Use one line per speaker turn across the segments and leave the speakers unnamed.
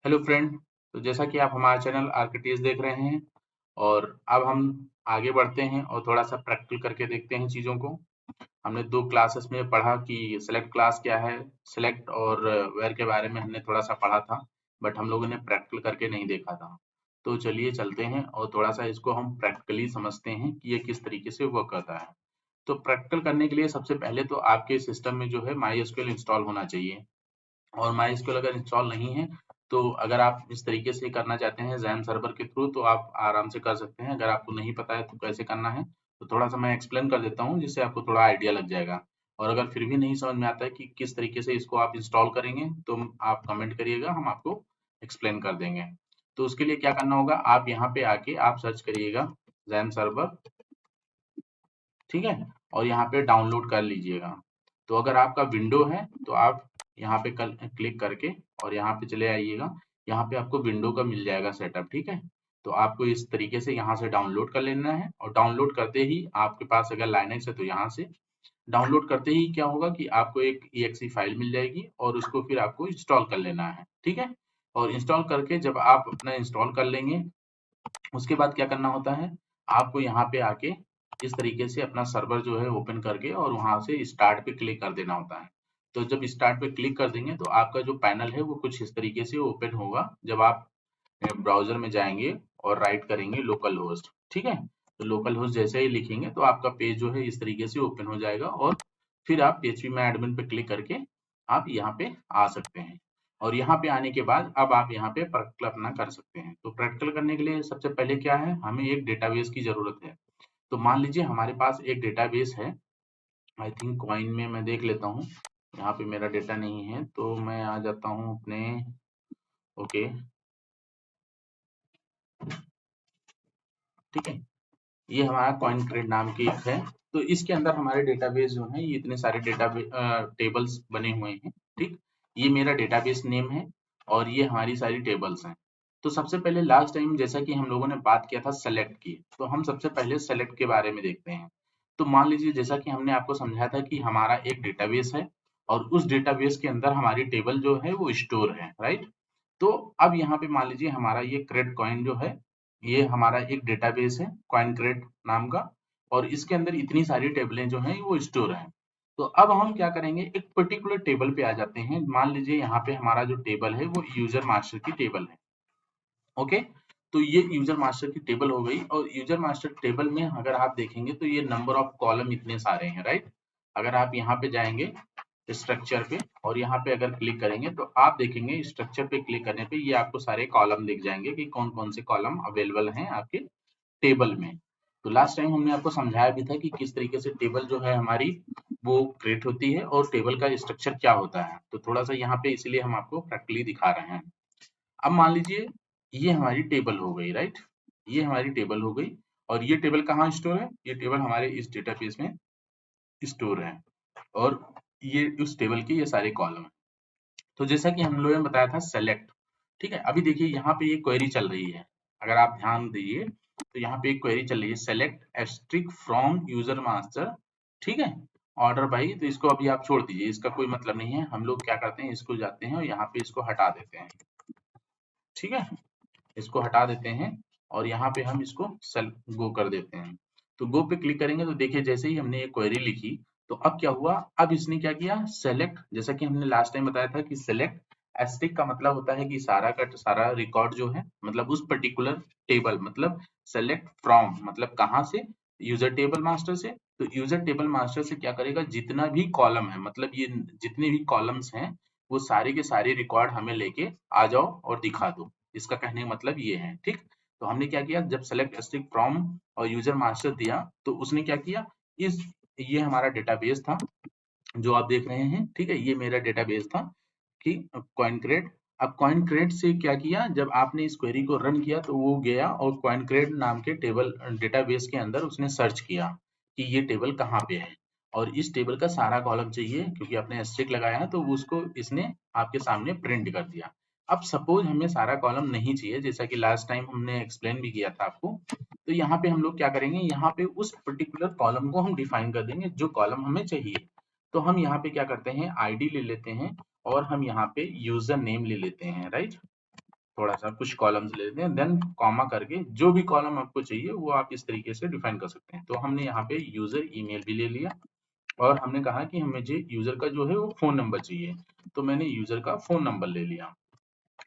Hello friend. तो जैसा कि आप हमारा चैनल आर्किटेक्ट देख रहे हैं और अब हम आगे बढ़ते हैं और थोड़ा सा प्रैक्टिकल करके देखते हैं चीज़ों को। हमने दो क्लासेस में पढ़ा कि सेलेक्ट क्लास क्या है। सेलेक्ट और वेयर के बारे में हमने थोड़ा सा पढ़ा था, बट हम लोगों ने प्रैक्टिकल करके नहीं देखा था। तो चलिए चलते हैं और थोड़ा सा इसको हम प्रैक्टिकली समझते हैं कि ये किस तरीके से वर्क करता है। तो प्रैक्टिकल करने के लिए सबसे पहले तो आपके सिस्टम में जो है माई एसक्यूएल इंस्टॉल होना चाहिए। और माइस्क्ल अगर इंस्टॉल नहीं है तो अगर आप इस तरीके से करना चाहते हैं जैम सर्वर के थ्रू तो आप आराम से कर सकते हैं। अगर आपको नहीं पता है तो कैसे करना है तो थोड़ा सा मैं एक्सप्लेन कर देता हूँ जिससे आपको थोड़ा आइडिया लग जाएगा। और अगर फिर भी नहीं समझ में आता है कि किस तरीके से इसको आप इंस्टॉल करेंगे तो आप कमेंट करिएगा, हम आपको एक्सप्लेन कर देंगे। तो उसके लिए क्या करना होगा, आप यहाँ पे आके आप सर्च करिएगा जैम सर्वर, ठीक है, और यहाँ पे डाउनलोड कर लीजिएगा। तो अगर आपका विंडो है तो आप यहाँ पे क्लिक करके और यहाँ पे चले आइएगा। यहाँ पे आपको विंडो का मिल जाएगा सेटअप, ठीक है। तो आपको इस तरीके से यहाँ से डाउनलोड कर लेना है और डाउनलोड करते ही आपके पास अगर लाइनक्स है तो यहाँ से डाउनलोड करते ही क्या होगा कि आपको एक exe फाइल मिल जाएगी और उसको फिर आपको इंस्टॉल कर लेना है, ठीक है। और इंस्टॉल करके जब आप अपना इंस्टॉल कर लेंगे उसके बाद क्या करना होता है, आपको यहाँ पे आके इस तरीके से अपना सर्वर जो है ओपन करके और वहां से स्टार्ट पे क्लिक कर देना होता है। तो जब स्टार्ट पे क्लिक कर देंगे तो आपका जो पैनल है वो कुछ इस तरीके से ओपन होगा। जब आप ब्राउजर में जाएंगे और राइट करेंगे लोकल होस्ट, ठीक है। तो लोकल होस्ट जैसे ही लिखेंगे तो आपका पेज जो है इस तरीके से ओपन हो जाएगा और फिर आप php में एडमिन पे क्लिक करके आप यहाँ पे आ सकते हैं। और यहाँ पे आने के बाद अब आप यहाँ पे प्रैक्टिकल अपना कर सकते हैं। तो प्रैक्टिकल करने के लिए सबसे पहले क्या है, हमें एक डेटाबेस की जरूरत है। तो मान लीजिए हमारे पास एक डेटाबेस है। आई थिंक कॉइन में मैं देख लेता हूँ। यहाँ पे मेरा डेटा नहीं है तो मैं आ जाता हूँ अपने, ओके, ठीक है। ये हमारा कॉइन क्रेड नाम की एक है। तो इसके अंदर हमारे डेटाबेस जो है ये इतने सारे डेटा टेबल्स बने हुए हैं, ठीक। ये मेरा डेटाबेस नेम है और ये हमारी सारी टेबल्स हैं। तो सबसे पहले लास्ट टाइम जैसा कि हम लोगों ने बात किया था सेलेक्ट की, तो हम सबसे पहले सेलेक्ट के बारे में देखते हैं। तो मान लीजिए जैसा कि हमने आपको समझाया था कि हमारा एक डेटाबेस है और उस डेटाबेस के अंदर हमारी टेबल जो है वो स्टोर है, राइट। तो अब यहाँ पे मान लीजिए हमारा ये क्रेड कॉइन जो है ये हमारा एक डेटाबेस है कॉइनक्रेट नाम का और इसके अंदर इतनी सारी टेबलें जो हैं वो स्टोर हैं। तो अब हम क्या करेंगे, एक पर्टिकुलर टेबल पे आ जाते हैं। मान लीजिए यहाँ पे हमारा जो टेबल है वो यूजर मास्टर की टेबल है, ओके। तो ये यूजर मास्टर की टेबल हो गई और यूजर मास्टर टेबल में अगर आप देखेंगे तो ये नंबर ऑफ कॉलम इतने सारे हैं, राइट। अगर आप यहाँ पे जाएंगे स्ट्रक्चर पे और यहाँ पे अगर क्लिक करेंगे तो आप देखेंगे स्ट्रक्चर पे क्लिक करने पे ये आपको सारे कॉलम दिख जाएंगे कि कौन कौन से कॉलम अवेलेबल हैं आपके टेबल में। तो लास्ट टाइम हमने आपको समझाया भी था कि किस तरीके से टेबल जो है हमारी वो क्रिएट होती है और टेबल का स्ट्रक्चर क्या होता है। तो थोड़ा सा यहाँ पे इसलिए हम आपको प्रैक्टिकली दिखा रहे हैं। अब मान लीजिए ये हमारी टेबल हो गई, राइट। ये हमारी टेबल हो गई और ये टेबल कहाँ स्टोर है, ये टेबल हमारे इस डेटाबेस में स्टोर है और ये उस टेबल के ये सारे कॉलम है। तो जैसा कि हम लोगों ने बताया था सेलेक्ट, ठीक है। अभी देखिए यहाँ पे ये क्वेरी चल रही है, अगर आप ध्यान दीजिए तो यहाँ पे एक क्वेरी चल रही है, select asterisk from user master, ठीक है, ऑर्डर बाई। तो इसको अभी आप छोड़ दीजिए, इसका कोई मतलब नहीं है। हम लोग क्या करते हैं, इसको जाते हैं और यहाँ पे इसको हटा देते हैं, ठीक है। इसको हटा देते हैं और यहाँ पे हम इसको सेल गो कर देते हैं। तो गो पे क्लिक करेंगे तो देखिए जैसे ही हमने ये क्वेरी लिखी तो अब क्या हुआ, अब इसने क्या किया, सेलेक्ट, जैसा कि हमने लास्ट टाइम बताया था कि सेलेक्ट एस्टिक का मतलब होता है कि सारा का सारा रिकॉर्ड जो है मतलब उस पर्टिकुलर टेबल, मतलब सेलेक्ट फ्रॉम मतलब कहाँ से, यूजर टेबल मास्टर से। तो यूजर टेबल मास्टर से क्या करेगा, जितना भी कॉलम है मतलब ये जितने भी कॉलम्स हैं वो सारे के सारे रिकॉर्ड हमें लेके आ जाओ और दिखा दो। इसका कहने का मतलब ये है, ठीक। तो हमने क्या किया, जब सेलेक्ट स्ट्रिंग फ्रॉम और यूजर मास्टर दिया तो उसने क्या किया, इस ये हमारा डेटाबेस था जो आप देख रहे हैं, ठीक है। ये मेरा डेटाबेस था कि कॉइनक्रेट। अब कॉइनक्रेट से क्या किया, जब आपने इस क्वेरी को रन किया तो वो गया और कॉइनक्रेट नाम के टेबल डेटाबेस के अंदर उसने सर्च किया कि ये टेबल कहाँ पे है और इस टेबल का सारा कॉलम चाहिए क्योंकि आपने एस्ट्रिक लगाया है तो उसको इसने आपके सामने प्रिंट कर दिया। अब सपोज हमें सारा कॉलम नहीं चाहिए, जैसा कि लास्ट टाइम हमने एक्सप्लेन भी किया था आपको। तो यहाँ पे हम लोग क्या करेंगे, यहाँ पे उस पर्टिकुलर कॉलम को हम डिफाइन कर देंगे जो कॉलम हमें चाहिए। तो हम यहाँ पे क्या करते हैं, आईडी ले लेते हैं और हम यहाँ पे यूजर नेम ले लेते हैं, राइट। थोड़ा सा कुछ कॉलम्स ले लेते हैं, देन कॉमा करके जो भी कॉलम आपको चाहिए वो आप इस तरीके से डिफाइन कर सकते हैं। तो हमने यहाँ पे यूजर ईमेल भी ले लिया और हमने कहा कि मुझे यूजर का जो है वो फोन नंबर चाहिए, तो मैंने यूजर का फोन नंबर ले लिया,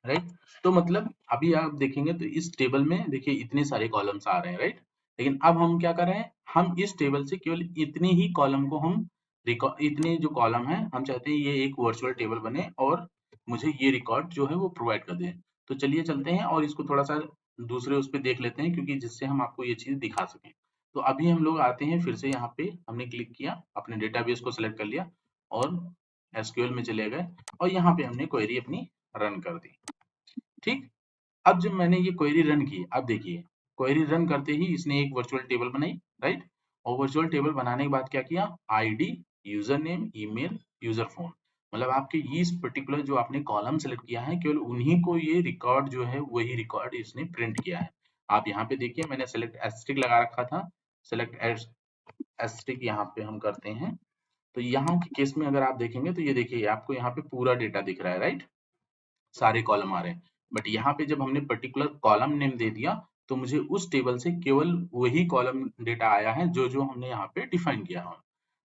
राइट। तो मतलब अभी आप देखेंगे तो इस टेबल में देखिए इतने सारे कॉलम्स आ रहे हैं, राइट। लेकिन अब हम क्या कर रहे हैं, हम इस टेबल से केवल इतने ही कॉलम को हम इतने जो कॉलम है हम चाहते हैं ये एक वर्चुअल टेबल बने और मुझे ये रिकॉर्ड जो है वो प्रोवाइड कर दें। तो चलिए चलते हैं और इसको थोड़ा सा दूसरे उस पे देख लेते हैं, क्योंकि जिससे हम आपको ये चीज दिखा सकें। तो अभी हम लोग आते हैं फिर से, यहाँ पे हमने क्लिक किया, अपने डेटाबेस को सिलेक्ट कर लिया और एसक्यूएल में चले गए और यहाँ पे हमने क्वेरी अपनी रन कर दी, ठीक। अब जब मैंने ये क्वेरी रन की, अब देखिए क्वेरी रन करते ही इसने एक वर्चुअल टेबल बनाई, राइट। और वर्चुअल टेबल बनाने के बाद क्या किया, ID, user name, email, user phone, मतलब आपके इस पर्टिकुलर जो आपने कॉलम सेलेक्ट किया है केवल उन्हीं को ये रिकॉर्ड जो है वही रिकॉर्ड इसने प्रिंट किया है। आप यहाँ पे देखिए मैंने सेलेक्ट एस्ट्रिक लगा रखा था, सेलेक्ट एस्ट्रिक यहाँ पे हम करते हैं। तो यहाँ के केस में अगर आप देखेंगे तो ये देखिए आपको यहाँ पे पूरा डेटा दिख रहा है, राइट, सारे कॉलम आ रहे हैं। बट यहाँ पे जब हमने पर्टिकुलर कॉलम नेम दे दिया तो मुझे उस टेबल से केवल वही कॉलम डेटा आया है जो जो हमने यहाँ पे डिफाइन किया है।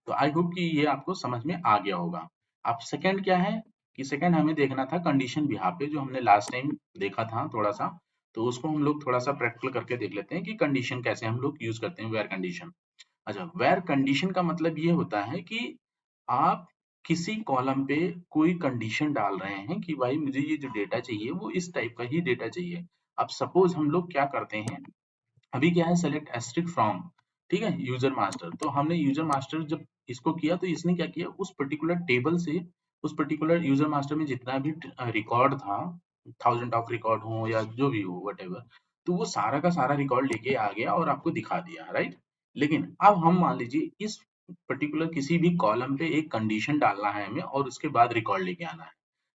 तो आई होप कि ये आपको समझ में आ गया होगा। अब सेकंड क्या है कि सेकंड हमें देखना था कंडीशन भी, यहाँ पे जो हमने लास्ट टाइम देखा था थोड़ा सा, तो उसको हम लोग थोड़ा सा प्रैक्टिकल करके देख लेते हैं कि कंडीशन कैसे हम लोग यूज करते हैं, वेयर कंडीशन। अच्छा, वेयर कंडीशन का मतलब ये होता है कि आप किसी कॉलम पे कोई कंडीशन डाल रहे हैं कि भाई मुझे ये जो डेटा चाहिए वो इस टाइप का ही डेटा चाहिए। अब सपोज हम लोग क्या करते हैं, अभी क्या है सेलेक्ट एस्ट्रिक फ्रॉम, ठीक है, यूजर मास्टर। तो हमने यूजर मास्टर जब इसको किया तो इसने क्या किया, उस पर्टिकुलर टेबल से उस पर्टिकुलर यूजर मास्टर में जितना भी रिकॉर्ड था, 1000 ऑफ रिकॉर्ड हो या जो भी हो वटेवर, तो वो सारा का सारा रिकॉर्ड लेके आ गया और आपको दिखा दिया, राइट। लेकिन अब हम मान लीजिए इस पर्टिकुलर किसी भी कॉलम पे एक कंडीशन डालना है हमें और उसके बाद रिकॉर्ड लेके आना है,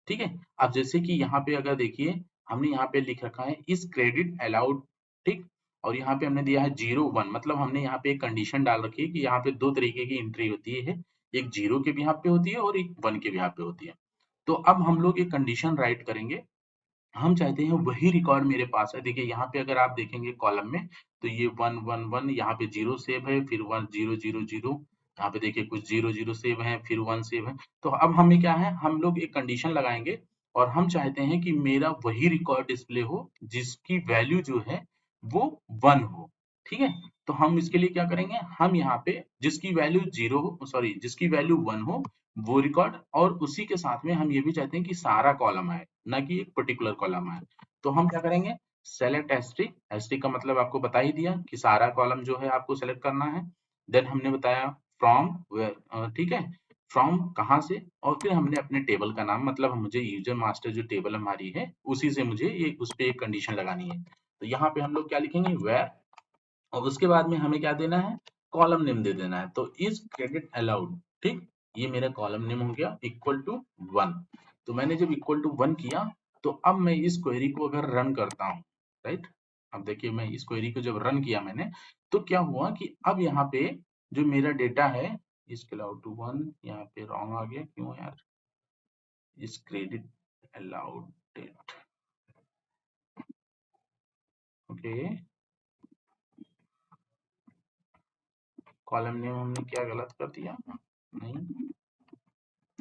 ठीक है। अब जैसे कि यहाँ पे अगर देखिए हमने यहाँ पे लिख रखा है इस क्रेडिट अलाउड, ठीक। और यहाँ पे हमने दिया है 0 1, मतलब हमने यहाँ पे एक कंडीशन डाल रखी है कि यहाँ पे दो तरीके की एंट्री होती है, एक 0 के बिहाफ पे होती है और एक 1 के बिहाफ पे होती है। तो अब हम लोग एक कंडीशन राइट करेंगे, हम चाहते हैं वही रिकॉर्ड मेरे पास है। देखिए यहाँ पे अगर आप देखेंगे कॉलम में तो ये 1 1 1, यहाँ पे 0 सेव है, फिर 1 0 0 0, यहाँ पे देखिए कुछ 0 0 सेव है, फिर 1 सेव है। तो अब हमें क्या है, हम लोग एक कंडीशन लगाएंगे और हम चाहते हैं कि मेरा वही रिकॉर्ड डिस्प्ले हो जिसकी वैल्यू जो है वो 1 हो, ठीक है। तो हम इसके लिए क्या करेंगे, हम यहाँ पे जिसकी वैल्यू 0 हो, सॉरी जिसकी वैल्यू 1 हो वो रिकॉर्ड, और उसी के साथ में हम ये भी चाहते हैं कि सारा कॉलम आए, ना कि एक पर्टिकुलर कॉलम आए। तो हम क्या करेंगे, सेलेक्ट एस्ट्रिक, एस्ट्रिक का मतलब आपको बता ही दिया कि सारा कॉलम जो है आपको सेलेक्ट करना है। देन हमने बताया फ्रॉम वेयर, ठीक है, फ्रॉम कहाँ से, और फिर हमने अपने टेबल का नाम, मतलब मुझे यूजर मास्टर जो टेबल हमारी है उसी से मुझे ये उस पे एक कंडीशन लगानी है। तो यहाँ पे हम लोग क्या लिखेंगे, वेयर, और उसके बाद में हमें क्या देना है, कॉलम नेम दे देना है। तो इज क्रेडिट अलाउड, ठीक, ये मेरा कॉलम नेम हो गया इक्वल टू 1। तो मैंने जब इक्वल टू 1 किया तो अब मैं इस क्वेरी को अगर रन करता हूँ, राइट। अब देखिए मैं इस क्वेरी को जब रन किया मैंने, तो क्या हुआ कि अब यहाँ पे जो मेरा डेटा है इज अलाउड टू 1, यहाँ पे रॉन्ग आ गया क्यों यार, is credit allowed date, okay. Column name हमने क्या गलत कर दिया, नहीं,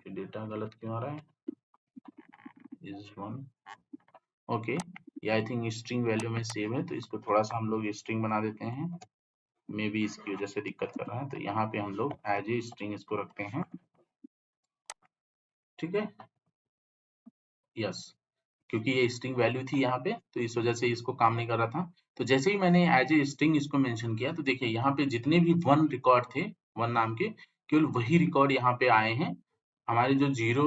डेटा गलत क्यों आ रहा है, इज 1, ओके। ये आई थिंक स्ट्रिंग वैल्यू में सेव है, तो इसको थोड़ा सा हम लोग स्ट्रिंग बना देते हैं, मे बी इसकी वजह से दिक्कत कर रहा है। तो यहाँ पे हम लोग एज ए स्ट्रिंग इसको रखते हैं, ठीक है, यस, क्योंकि ये स्ट्रिंग वैल्यू थी यहाँ पे तो इस वजह से इसको काम नहीं कर रहा था। तो जैसे ही मैंने एज ए स्ट्रिंग इसको मेंशन किया तो देखिए यहाँ पे जितने भी 1 रिकॉर्ड थे 1 नाम के, केवल वही रिकॉर्ड यहाँ पे आए हैं। हमारे जो 0,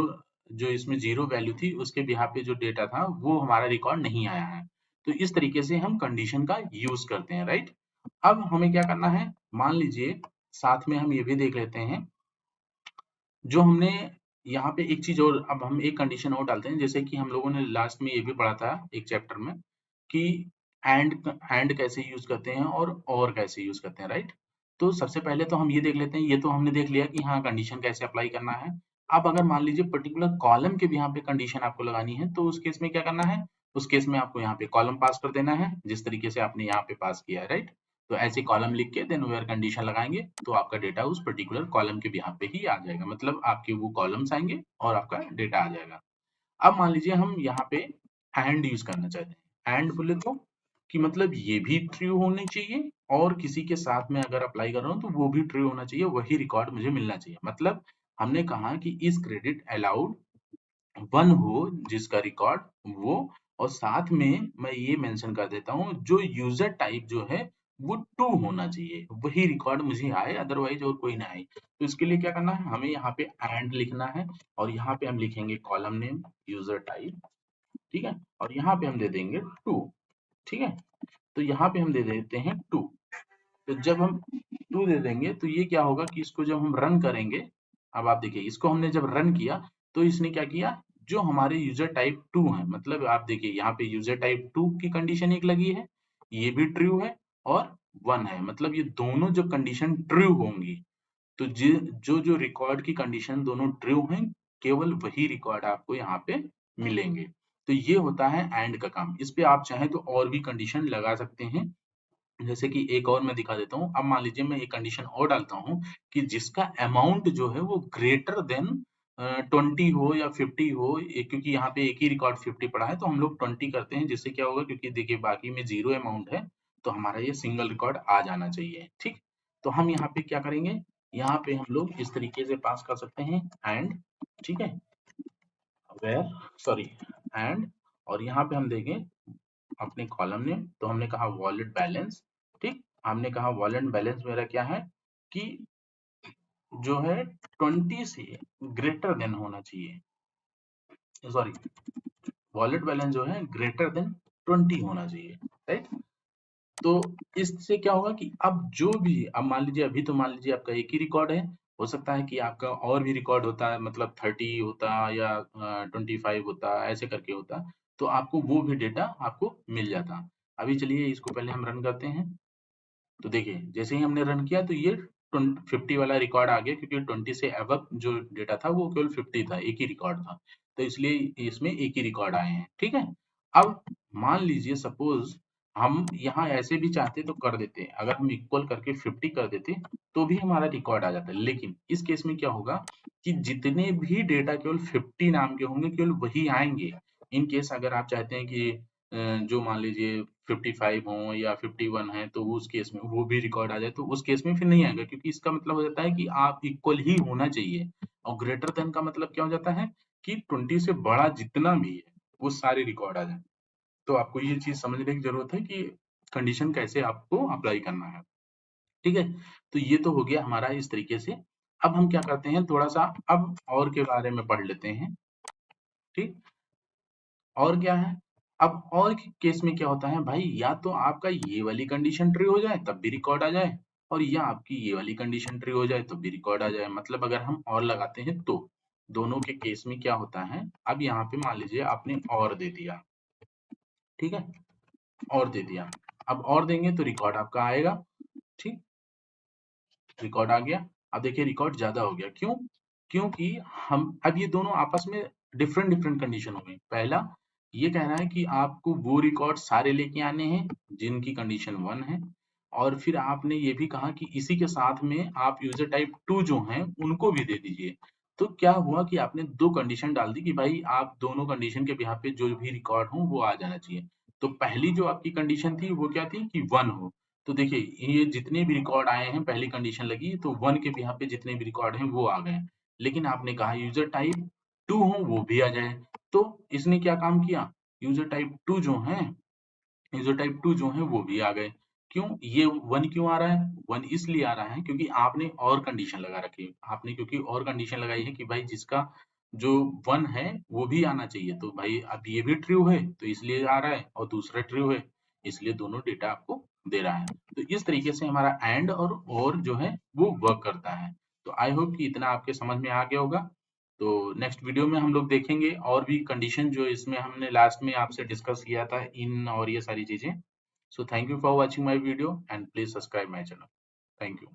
जो इसमें 0 वैल्यू थी उसके बिहाफ पे जो डेटा था वो हमारा रिकॉर्ड नहीं आया है। तो इस तरीके से हम कंडीशन का यूज करते हैं, राइट। अब हमें क्या करना है, मान लीजिए साथ में हम ये भी देख लेते हैं, जो हमने यहाँ पे एक चीज और, अब हम एक कंडीशन और डालते हैं, जैसे कि हम लोगों ने लास्ट में ये भी पढ़ा था एक चैप्टर में कि एंड कैसे यूज करते हैं और कैसे यूज करते हैं, राइट। तो सबसे पहले तो हम ये देख लेते हैं, ये तो हमने देख लिया कि हाँ कंडीशन कैसे अप्लाई करना है। अब अगर मान लीजिए पर्टिकुलर कॉलम के भी यहाँ पे कंडीशन आपको लगानी है तो उस केस में क्या करना है, उस केस में आपको यहाँ पे कॉलम पास कर देना है जिस तरीके से आपने यहाँ पे पास किया है, राइट। तो ऐसे कॉलम लिख के देन वेयर कंडीशन लगाएंगे तो आपका डेटा उस पर्टिकुलर कॉलम के बिहाफ पे ही आ जाएगा, मतलब आपके वो कॉलम्स आएंगे और आपका डेटा आ जाएगा। अब मान लीजिए हम यहाँ पे एंड यूज करना चाहते हैं। एंड बोले तो कि मतलब ये भी ट्रू होनी चाहिए और किसी के साथ में अगर अप्लाई कर रहा हूँ तो वो भी ट्रू होना चाहिए, वही रिकॉर्ड मुझे मिलना चाहिए। मतलब हमने कहा कि इस क्रेडिट अलाउड वन हो जिसका रिकॉर्ड वो, और साथ में मैं ये मेंशन कर देता हूँ जो यूजर टाइप जो है वो टू होना चाहिए, वही रिकॉर्ड मुझे आए, अदरवाइज और कोई ना आए। तो इसके लिए क्या करना है, हमें यहाँ पे एंड लिखना है और यहाँ पे हम लिखेंगे कॉलम नेम यूजर टाइप, ठीक है, और यहाँ पे हम दे देंगे टू, ठीक है। तो यहाँ पे हम दे देते हैं टू। तो जब हम टू दे देंगे तो ये क्या होगा कि इसको जब हम रन करेंगे, अब आप देखिए इसको हमने जब रन किया तो इसने क्या किया, जो हमारे यूजर टाइप टू है, मतलब आप देखिए यहाँ पे यूजर टाइप टू की कंडीशन एक लगी है, ये भी ट्रू है और वन है, मतलब ये दोनों जो कंडीशन ट्रू होंगी तो जो जो रिकॉर्ड की कंडीशन दोनों ट्रू हैं केवल वही रिकॉर्ड आपको यहाँ पे मिलेंगे। तो ये होता है एंड का काम। इस पे आप चाहें तो और भी कंडीशन लगा सकते हैं, जैसे कि एक और मैं दिखा देता हूँ। अब मान लीजिए मैं एक कंडीशन और डालता हूँ कि जिसका अमाउंट जो है वो ग्रेटर देन 20 हो या 50 हो, क्योंकि यहाँ पे एक ही रिकॉर्ड 50 पड़ा है तो हम लोग 20 करते हैं, जिससे क्या होगा क्योंकि देखिए बाकी में जीरो अमाउंट है तो हमारा ये सिंगल रिकॉर्ड आ जाना चाहिए, ठीक। तो हम यहाँ पे क्या करेंगे, यहाँ पे हम लोग इस तरीके से पास कर सकते हैं एंड, ठीक है, वेयर सॉरी एंड, और यहाँ पे हम देंगे अपने कॉलम नेम, तो हमने कहा वॉलेट बैलेंस, ठीक। हमने कहा वॉलेट बैलेंस मेरा क्या है कि जो है 20 से ग्रेटर देन होना चाहिए, सॉरी वॉलेट बैलेंस जो है ग्रेटर देन 20 होना चाहिए, राइट। तो इससे क्या होगा कि अब जो भी, अब मान लीजिए अभी तो मान लीजिए आपका एक ही रिकॉर्ड है, हो सकता है कि आपका और भी रिकॉर्ड होता है, मतलब 30 होता या 25 होता, ऐसे करके होता, तो आपको वो भी डेटा आपको मिल जाता। अभी चलिए इसको पहले हम रन करते हैं। तो देखिए जैसे ही हमने रन किया तो ये 50 वाला रिकॉर्ड आ गया, क्योंकि 20 से अबव जो डेटा था वो केवल 50 था, एक ही रिकॉर्ड था, तो इसलिए इसमें एक ही रिकॉर्ड आए हैं, ठीक है। अब मान लीजिए सपोज हम यहाँ ऐसे भी चाहते तो कर देते, अगर हम इक्वल करके 50 कर देते तो भी हमारा रिकॉर्ड आ जाता, लेकिन इस केस में क्या होगा कि जितने भी डेटा केवल 50 नाम के होंगे केवल वही आएंगे। इन केस अगर आप चाहते हैं कि जो मान लीजिए 55 हो या 51 है तो उस केस में वो भी रिकॉर्ड आ जाए तो उस केस में फिर नहीं आएगा, क्योंकि इसका मतलब हो जाता है कि आप इक्वल ही होना चाहिए, और ग्रेटर देन का मतलब क्या हो जाता है कि 20 से बड़ा जितना भी है वो सारे रिकॉर्ड आ जाए। तो आपको ये चीज समझने की जरूरत है कि कंडीशन कैसे आपको अप्लाई करना है, ठीक है। तो ये तो हो गया हमारा इस तरीके से। अब हम क्या करते हैं, थोड़ा सा अब और के बारे में पढ़ लेते हैं, ठीक। और क्या है, अब और केस में क्या होता है भाई, या तो आपका ये वाली कंडीशन ट्रू हो जाए तब भी रिकॉर्ड आ जाए, और या आपकी ये वाली कंडीशन ट्रू हो जाए तो भी रिकॉर्ड आ जाए, मतलब अगर हम और लगाते हैं तो दोनों के केस में क्या होता है। अब यहाँ पे मान लीजिए आपने और दे दिया, ठीक है, और दे दिया, अब और देंगे तो रिकॉर्ड आपका आएगा, ठीक, रिकॉर्ड आ गया। अब देखिए रिकॉर्ड ज्यादा हो गया, क्यों, क्योंकि हम अब ये दोनों आपस में डिफरेंट डिफरेंट कंडीशन हो गई। पहला ये कह रहा है कि आपको वो रिकॉर्ड सारे लेके आने हैं जिनकी कंडीशन 1 है, और फिर आपने ये भी कहा कि इसी के साथ में आप यूजर टाइप 2 जो हैं उनको भी दे दीजिए। तो क्या हुआ कि आपने दो कंडीशन डाल दी कि भाई आप दोनों कंडीशन के बिहाफ पे जो भी रिकॉर्ड हो वो आ जाना चाहिए। तो पहली जो आपकी कंडीशन थी वो क्या थी कि 1 हो, तो देखिए ये जितने भी रिकॉर्ड आए हैं पहली कंडीशन लगी तो 1 के बिहाफ पे जितने भी रिकॉर्ड हैं वो आ गए, लेकिन आपने कहा यूजर टाइप 2 हो वो भी आ जाए, तो इसने क्या काम किया, यूजर टाइप 2 जो है, यूजर टाइप 2 जो है वो भी आ गए। क्यों ये 1 क्यों आ रहा है, 1 इसलिए आ रहा है क्योंकि आपने और कंडीशन लगा रखी है, आपने क्योंकि और कंडीशन लगाई है कि भाई जिसका जो 1 है वो भी आना चाहिए, तो भाई अब ये भी ट्रू है तो इसलिए आ रहा है, और दूसरा ट्रू है इसलिए दोनों डेटा आपको दे रहा है। तो इस तरीके से हमारा एंड और जो है वो वर्क करता है। तो आई होप कि इतना आपके समझ में आ गया होगा। तो नेक्स्ट वीडियो में हम लोग देखेंगे और भी कंडीशन जो इसमें हमने लास्ट में आपसे डिस्कस किया था इन और ये सारी चीजें। So thank you for watching my video and please subscribe my channel. Thank you.